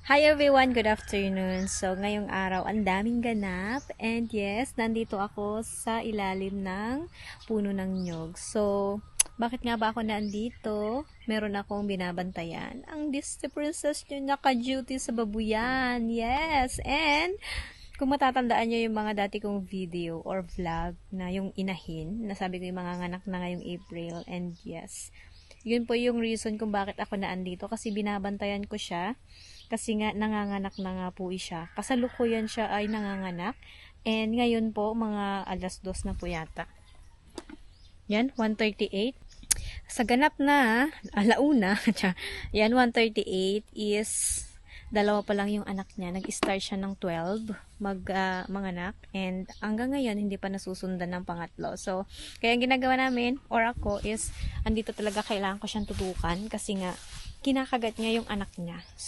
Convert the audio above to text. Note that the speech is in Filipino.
Hi everyone, good afternoon. So, ngayong araw, ang daming ganap. And yes, nandito ako sa ilalim ng puno ng nyog. So, bakit nga ba ako nandito? Meron akong binabantayan. Ang Disney Princess nyo naka-duty sa babuyan. Yes! And, kung matatandaan nyo yung mga dati kong video or vlog na yung inahin, nasabi ko yung mga nganak na ngayong April. And yes, yun po yung reason kung bakit ako naandito kasi binabantayan ko siya. Kasi nga nanganganak na nga po siya. Kasalukuyan siya ay nanganganak. And ngayon po, mga alas 2 na po yata. Yan, 1:38. Sa ganap na, alauna, yan, 1:38 is, dalawa pa lang yung anak niya. Nag-start siya ng 12, manganak. And hanggang ngayon, hindi pa nasusundan ng pangatlo. So, kaya ang ginagawa namin, or ako, is, andito talaga kailangan ko siyang tutukan. Kasi nga, kinakagat niya yung anak niya. So,